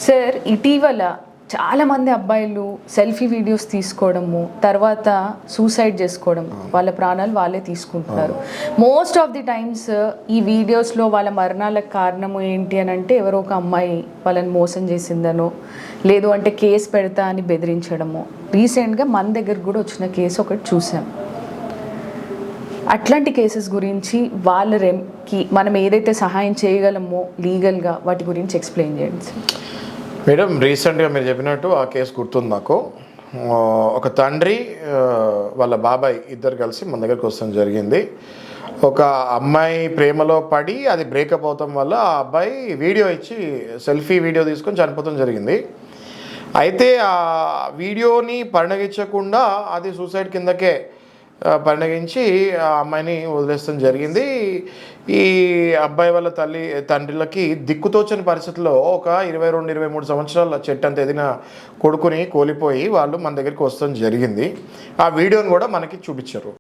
Sir ఇటీవల చాలామంది అబ్బాయిలు సెల్ఫీ వీడియోస్ తీసుకోవడము తర్వాత సూసైడ్ చేసుకోవడం, వాళ్ళ ప్రాణాలు వాళ్ళే తీసుకుంటున్నారు. మోస్ట్ ఆఫ్ ది టైమ్స్ ఈ వీడియోస్లో వాళ్ళ మరణాలకు కారణము ఏంటి అని అంటే ఎవరో ఒక అమ్మాయి వాళ్ళని మోసం చేసిందనో, లేదు అంటే కేసు పెడతా అని బెదిరించడము. రీసెంట్గా మన దగ్గర కూడా వచ్చిన కేసు ఒకటి చూసాం. అట్లాంటి కేసెస్ గురించి వాళ్ళకి మనం ఏదైతే సహాయం చేయగలమో లీగల్గా వాటి గురించి ఎక్స్ప్లెయిన్ చేయండి సార్. మేడం, రీసెంట్గా మీరు చెప్పినట్టు ఆ కేసు గుర్తుంది నాకు. ఒక తండ్రి వాళ్ళ బాబాయ్ ఇద్దరు కలిసి మన దగ్గరికి వస్తాం జరిగింది. ఒక అమ్మాయి ప్రేమలో పడి అది బ్రేకప్ అవటం వల్ల ఆ అబ్బాయి వీడియో ఇచ్చి సెల్ఫీ వీడియో తీసుకొని చనిపోవడం జరిగింది. అయితే ఆ వీడియోని పరిణగించకుండా అది సూసైడ్ కిందకే పరిణగించి ఆ అమ్మాయిని వదిలేస్తాం జరిగింది. ఈ అబ్బాయి వాళ్ళ తండ్రులకి దిక్కుతోచని పరిస్థితుల్లో ఒక 22-23 సంవత్సరాల చెట్టంత ఎదిగిన కొడుకుని కోల్పోయి వాళ్ళు మన దగ్గరికి వస్తాం జరిగింది. ఆ వీడియోని కూడా మనకి చూపించారు.